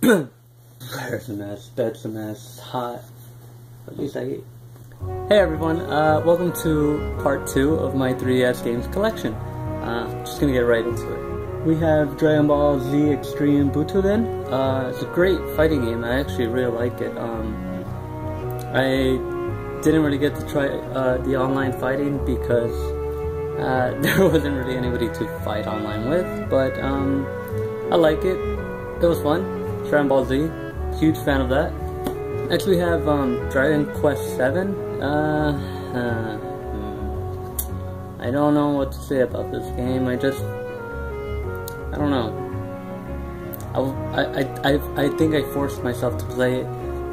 There's a mess, bed's a mess, hot. At least I ate. Hey everyone, welcome to part 2 of my 3DS games collection. Just gonna get right into it. We have Dragon Ball Z Extreme Butoden. It's a great fighting game. I actually really like it. I didn't really get to try the online fighting because there wasn't really anybody to fight online with, but I like it. It was fun. Dragon Ball Z, huge fan of that. Next we have Dragon Quest VII. I don't know what to say about this game. I don't know. I think I forced myself to play it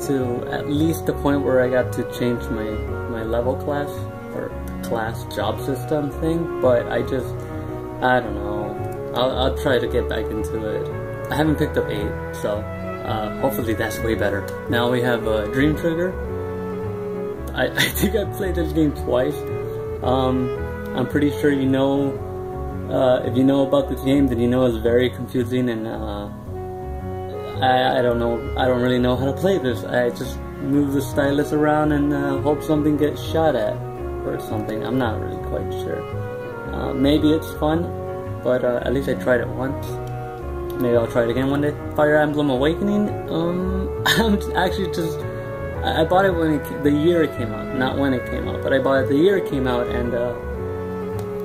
to at least the point where I got to change my level class, or class job system thing, but I don't know. I'll try to get back into it. I haven't picked up 8, so hopefully that's way better. Now we have Dream Trigger. I think I played this game twice. I'm pretty sure you know, if you know about this game, then you know it's very confusing, and I don't know, I don't really know how to play this. I just move the stylus around and hope something gets shot at or something. I'm not really quite sure. Maybe it's fun, but at least I tried it once. Maybe I'll try it again one day. Fire Emblem Awakening. I'm actually just, I bought it when the year it came out, not when it came out, but I bought it the year it came out, and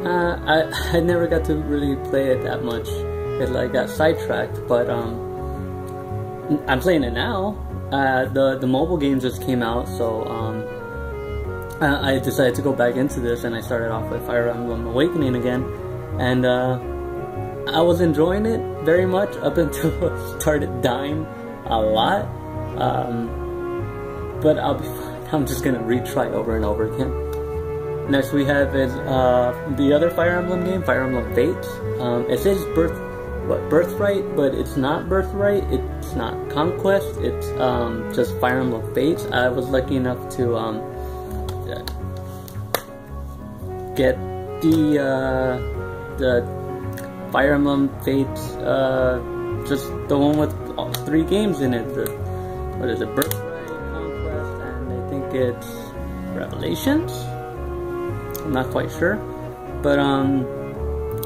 I never got to really play it that much. It like got sidetracked, but I'm playing it now. The mobile game just came out, so I decided to go back into this, and I started off with Fire Emblem Awakening again, and I was enjoying it very much up until I started dying a lot. But I'll be fine. I'm just gonna retry over and over again. Next we have is the other Fire Emblem game, Fire Emblem Fates. It says Birthright, but it's not Birthright. It's not Conquest. It's just Fire Emblem Fates. I was lucky enough to get the Fire Emblem Fates, just the one with all 3 games in it. What is it? Birthright, Conquest, and I think it's Revelations? I'm not quite sure. But,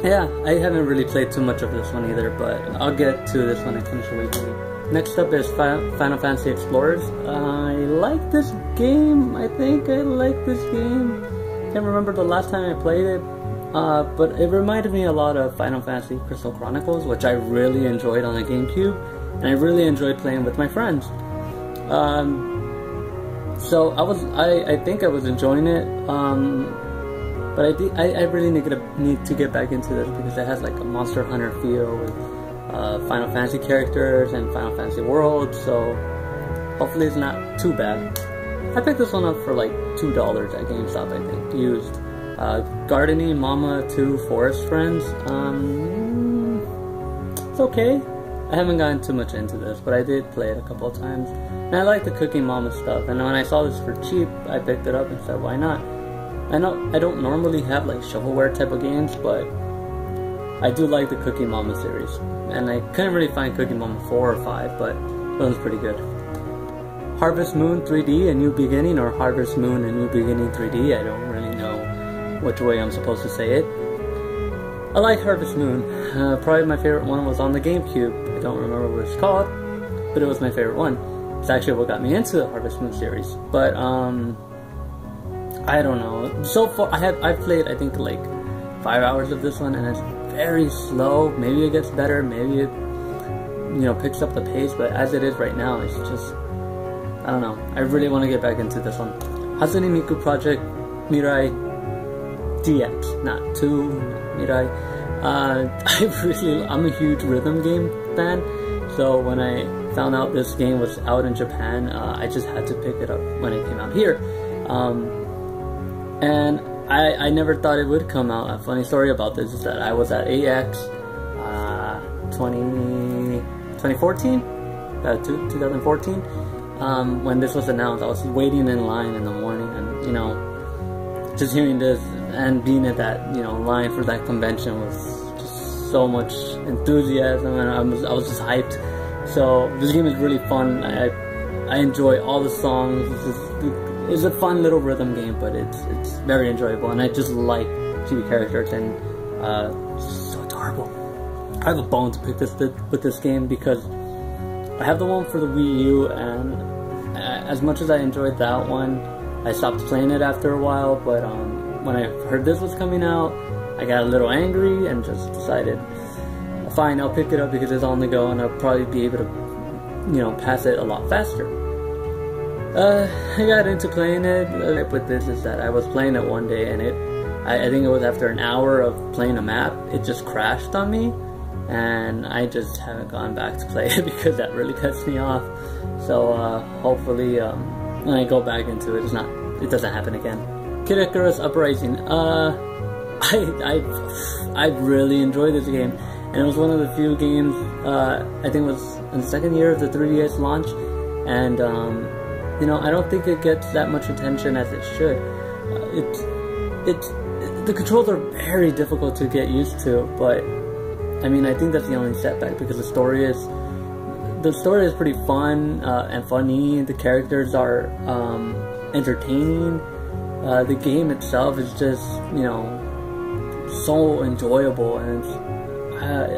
yeah, I haven't really played too much of this one either, but I'll get to this when I finish Awakening. Next up is Final Fantasy Explorers. I like this game. I think I like this game. Can't remember the last time I played it. But it reminded me a lot of Final Fantasy Crystal Chronicles, which I really enjoyed on the GameCube, and I really enjoyed playing with my friends. So I think I was enjoying it, but I really need to get back into this because it has like a Monster Hunter feel with Final Fantasy characters and Final Fantasy World, so hopefully it's not too bad. I picked this one up for like $2 at GameStop, I think, used. Gardening Mama 2 Forest Friends. It's okay. I haven't gotten too much into this, but I did play it a couple of times. And I like the Cooking Mama stuff, and when I saw this for cheap, I picked it up and said, why not? I don't normally have like shovelware type of games, but I do like the Cooking Mama series. And I couldn't really find Cooking Mama 4 or 5, but that one's pretty good. Harvest Moon 3D, A New Beginning, or Harvest Moon, A New Beginning 3D, I don't really know which way I'm supposed to say it. I like Harvest Moon. Probably my favorite one was on the GameCube. I don't remember what it's called, but it was my favorite one. It's actually what got me into the Harvest Moon series. But I don't know. So far, I've played I think like 5 hours of this one, and it's very slow. Maybe it gets better. Maybe it picks up the pace. But as it is right now, it's just, I don't know. I really want to get back into this one. Hatsune Miku Project Mirai DX, not 2, Mirai. I'm a huge rhythm game fan, so when I found out this game was out in Japan, I just had to pick it up when it came out here. And I never thought it would come out. A funny story about this is that I was at AX 2014, 2014, when this was announced. I was waiting in line in the morning, and just hearing this and being at that line for that convention was just so much enthusiasm, and I was just hyped. So this game is really fun. I enjoy all the songs. It's a fun little rhythm game, but it's very enjoyable, and I just like chibi characters, and it's so adorable. I have a bone to pick with this game because I have the one for the Wii U, and as much as I enjoyed that one, I stopped playing it after a while. But when I heard this was coming out, I got a little angry and just decided, fine, I'll pick it up because it's on the go, and I'll probably be able to, you know, pass it a lot faster. I got into playing it. With this is that I was playing it one day, and I think it was after an hour of playing a map, it just crashed on me, and I just haven't gone back to play it because that really pissed me off. So hopefully when I go back into it, it doesn't happen again. Kid Icarus Uprising. I really enjoyed this game, and it was one of the few games, I think it was in the second year of the 3DS launch, and you know, I don't think it gets that much attention as it should. The controls are very difficult to get used to, but I mean, I think that's the only setback because the story is pretty fun and funny. The characters are entertaining. The game itself is just, you know, so enjoyable, and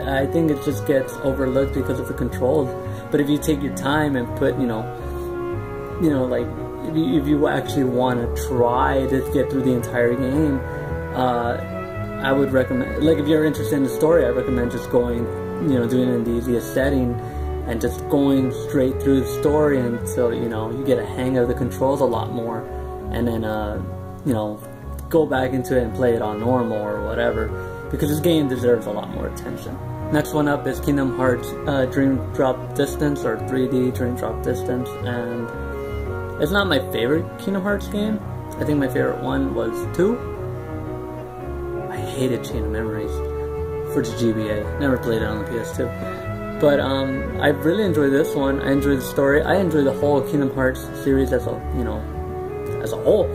I think it just gets overlooked because of the controls. But if you take your time and put, you know, like if you actually want to try to get through the entire game, I would recommend, like, if you're interested in the story, I recommend just going, you know, doing it in the easiest setting and just going straight through the story until, you know, you get a hang of the controls a lot more, and then you know, go back into it and play it on normal or whatever, because this game deserves a lot more attention. Next one up is Kingdom Hearts Dream Drop Distance, or 3D Dream Drop Distance, and it's not my favorite Kingdom Hearts game. I think my favorite one was 2. I hated Chain of Memories for the GBA. Never played it on the PS2. But I really enjoyed this one. I enjoyed the story. I enjoyed the whole Kingdom Hearts series as a, you know, as a whole.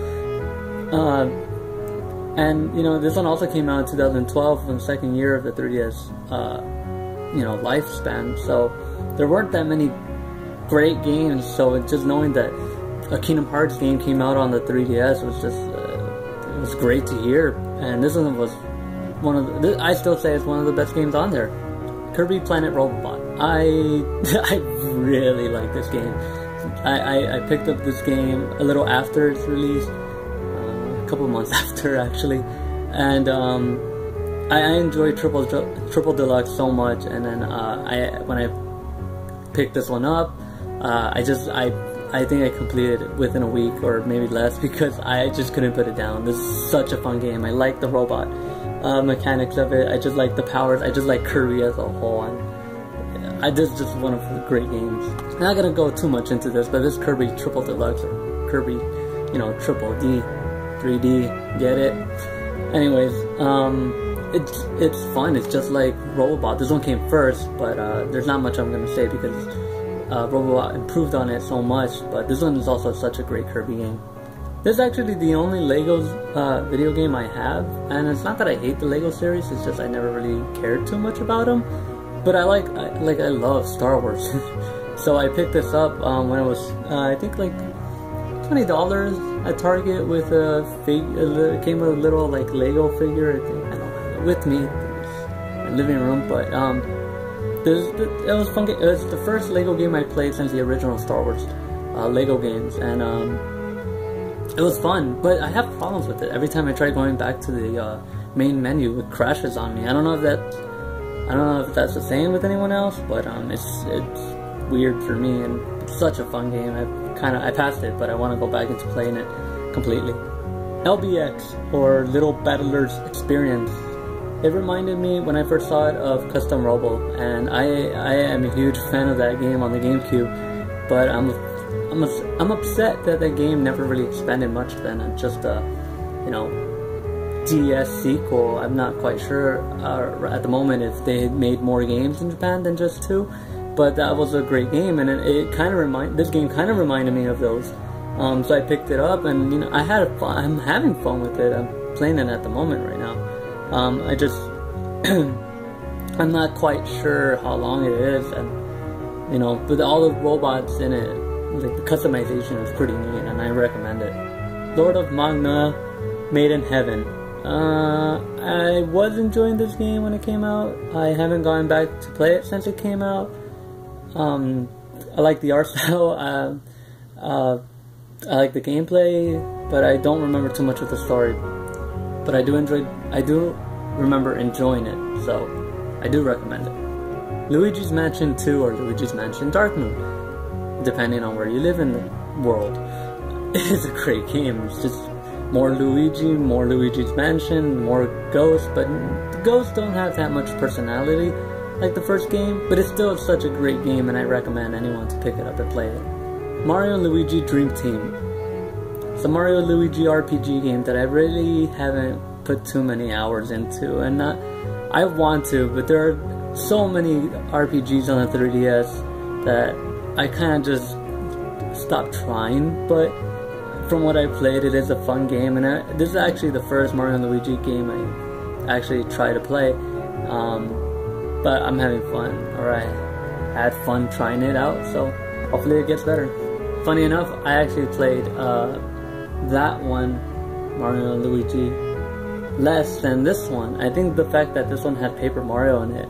And you know, this one also came out in 2012, from the second year of the 3DS, you know, lifespan. So there weren't that many great games. So just knowing that a Kingdom Hearts game came out on the 3DS was just, it was great to hear. And this one was one of the, I still say it's one of the best games on there. Kirby Planet Robobot. I really like this game. I picked up this game a little after its release, a couple months after actually, and I enjoyed Triple Deluxe so much. And then when I picked this one up, I think I completed it within a week or maybe less because I just couldn't put it down. This is such a fun game. I like the robot mechanics of it. I just like the powers. I just like Kirby as a whole. And this is just one of the great games. I'm not gonna go too much into this, but this Kirby Triple Deluxe, or Kirby, you know, Triple D, 3D, get it? Anyways, it's fun. It's just like Robobot. This one came first, but there's not much I'm gonna say because Robobot improved on it so much. But this one is also such a great Kirby game. This is actually the only Legos video game I have, and it's not that I hate the Lego series. It's just I never really cared too much about them. But I love Star Wars. So I picked this up when it was I think like $20 at Target with a it came with a little like Lego figure, I think, I don't know, with me in my living room. But it was fun. It was the first Lego game I played since the original Star Wars Lego games, and it was fun. But I have problems with it. Every time I try going back to the main menu, it crashes on me. I don't know if that's the same with anyone else, but it's weird for me, and it's such a fun game. I passed it, but I want to go back into playing it completely. LBX, or Little Battlers Experience. It reminded me when I first saw it of Custom Robo, and I am a huge fan of that game on the GameCube. But I'm upset that that game never really expanded much than just a, you know, DS sequel. I'm not quite sure at the moment if they had made more games in Japan than just 2, but that was a great game, and this game kind of reminded me of those. So I picked it up, and you know, I'm having fun with it. I'm playing it at the moment right now. I just I'm not quite sure how long it is, and you know, but all the robots in it, like the customization is pretty neat, and I recommend it. Lord of Magna, Made in Heaven. I was enjoying this game when it came out. I haven't gone back to play it since it came out. I like the art style. I like the gameplay, but I don't remember too much of the story. But I do remember enjoying it, so I do recommend it. Luigi's Mansion 2 or Luigi's Mansion Dark Moon, depending on where you live in the world. It's a great game. It's just more Luigi, more Luigi's Mansion, more ghosts, but the ghosts don't have that much personality like the first game, but it's still such a great game, and I recommend anyone to pick it up and play it. Mario & Luigi Dream Team. It's a Mario & Luigi RPG game that I really haven't put too many hours into, and I want to, but there are so many RPGs on the 3DS that I kind of just stopped trying. But from what I played, it is a fun game, and this is actually the first Mario & Luigi game I actually tried to play. But I'm having fun, or I had fun trying it out, so hopefully it gets better. Funny enough, I actually played that one, Mario & Luigi, less than this one. I think the fact that this one had Paper Mario in it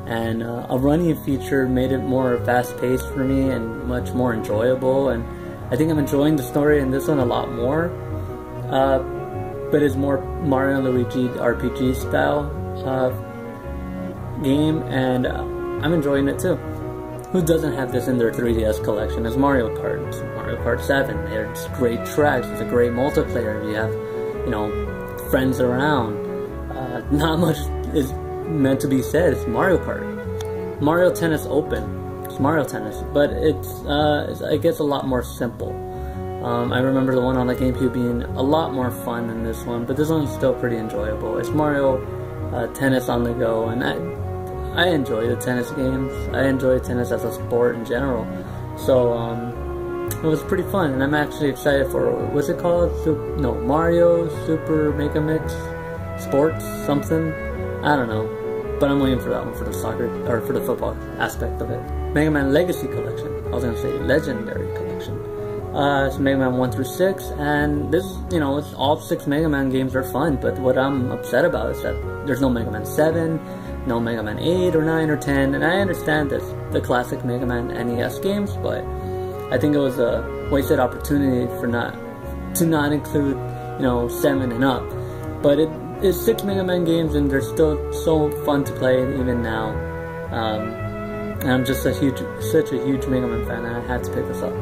and a running feature made it more fast-paced for me and much more enjoyable, and I think I'm enjoying the story in this one a lot more. But it's more Mario & Luigi RPG style game, and I'm enjoying it too. Who doesn't have this in their 3DS collection? It's Mario Kart. It's Mario Kart 7. There's great tracks. It's a great multiplayer. You have, you know, friends around. Not much is meant to be said. It's Mario Kart. Mario Tennis Open. It's Mario Tennis, but it's I guess a lot more simple. I remember the one on the GameCube being a lot more fun than this one, but this one's still pretty enjoyable. It's Mario Tennis on the go, and I enjoy the tennis games. I enjoy tennis as a sport in general. So it was pretty fun, and I'm actually excited for, what's it called? Mario Super Mega Mix Sports something. I don't know, but I'm waiting for that one for the soccer or for the football aspect of it. Mega Man Legacy Collection. I was gonna say Legendary Collection. It's Mega Man 1 through 6, and this, you know, it's all 6 Mega Man games are fun, but what I'm upset about is that there's no Mega Man 7, no Mega Man 8 or 9 or 10, and I understand this, the classic Mega Man NES games, but I think it was a wasted opportunity for not include, you know, 7 and up. But it is 6 Mega Man games, and they're still so fun to play even now. And I'm just such a huge Mega Man fan, and I had to pick this up.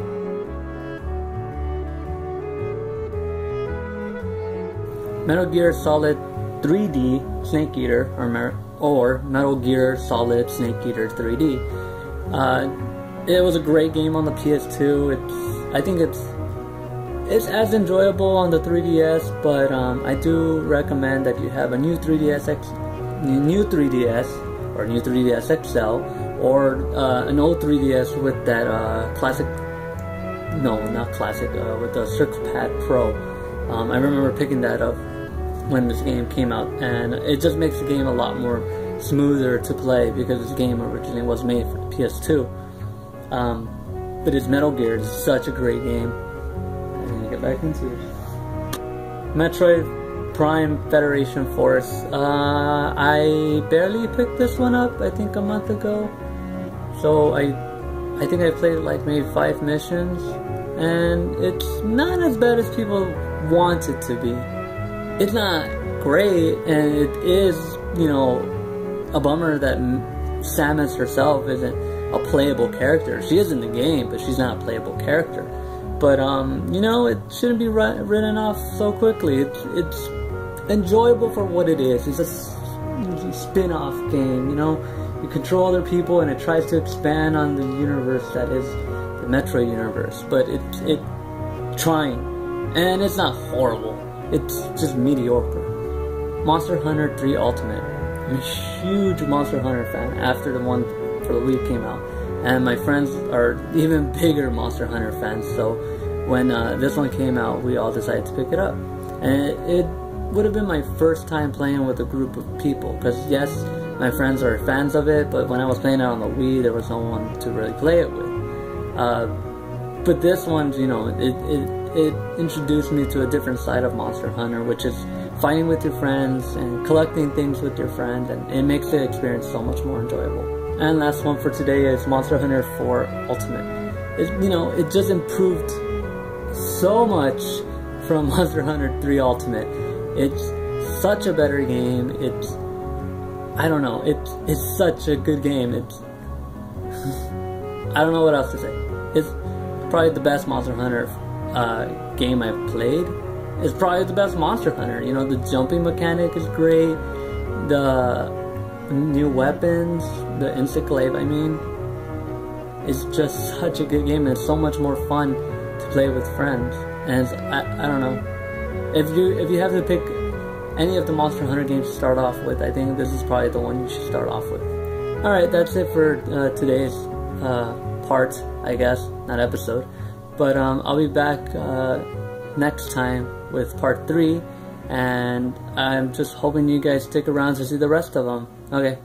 Metal Gear Solid 3D Snake Eater, or Metal Gear Solid Snake Eater 3D. It was a great game on the PS2. I think it's as enjoyable on the 3DS, but I do recommend that you have a new 3DS or new 3DS XL, or an old 3DS with that classic. No, not classic. With the CirclePad Pro. I remember picking that up when this game came out, and it just makes the game a lot more smoother to play because this game originally was made for the PS2. But it's Metal Gear. It's such a great game. And get back into it. Metroid Prime Federation Force. I barely picked this one up, I think a month ago. So I think I played like maybe 5 missions, and it's not as bad as people want it to be. It's not great, and it is, you know, a bummer that Samus herself isn't a playable character. She is in the game, but she's not a playable character. But you know, it shouldn't be written off so quickly. It's enjoyable for what it is. It's a spin-off game, you know. You control other people, and it tries to expand on the universe that is the Metroid universe. But it's trying, and it's not horrible. It's just mediocre. Monster Hunter 3 Ultimate. I'm a huge Monster Hunter fan after the one for the Wii came out, and my friends are even bigger Monster Hunter fans. So when this one came out, we all decided to pick it up, and it would have been my first time playing with a group of people, because yes, my friends are fans of it, but when I was playing it on the Wii, there was no one to really play it with. But this one, you know, it introduced me to a different side of Monster Hunter, which is fighting with your friends and collecting things with your friends, and it makes the experience so much more enjoyable. And last one for today is Monster Hunter 4 Ultimate. You know, it just improved so much from Monster Hunter 3 Ultimate. It's such a better game. I don't know, it's such a good game. I don't know what else to say. It's probably the best Monster Hunter game I've played. It's probably the best Monster Hunter. You know, the jumping mechanic is great. The new weapons, the Instaclave, I mean, it's just such a good game, and it's so much more fun to play with friends. And I don't know, if you have to pick any of the Monster Hunter games to start off with, I think this is probably the one you should start off with. Alright, that's it for today's part, I guess, not episode. But I'll be back next time with part 3, and I'm just hoping you guys stick around to see the rest of them. Okay.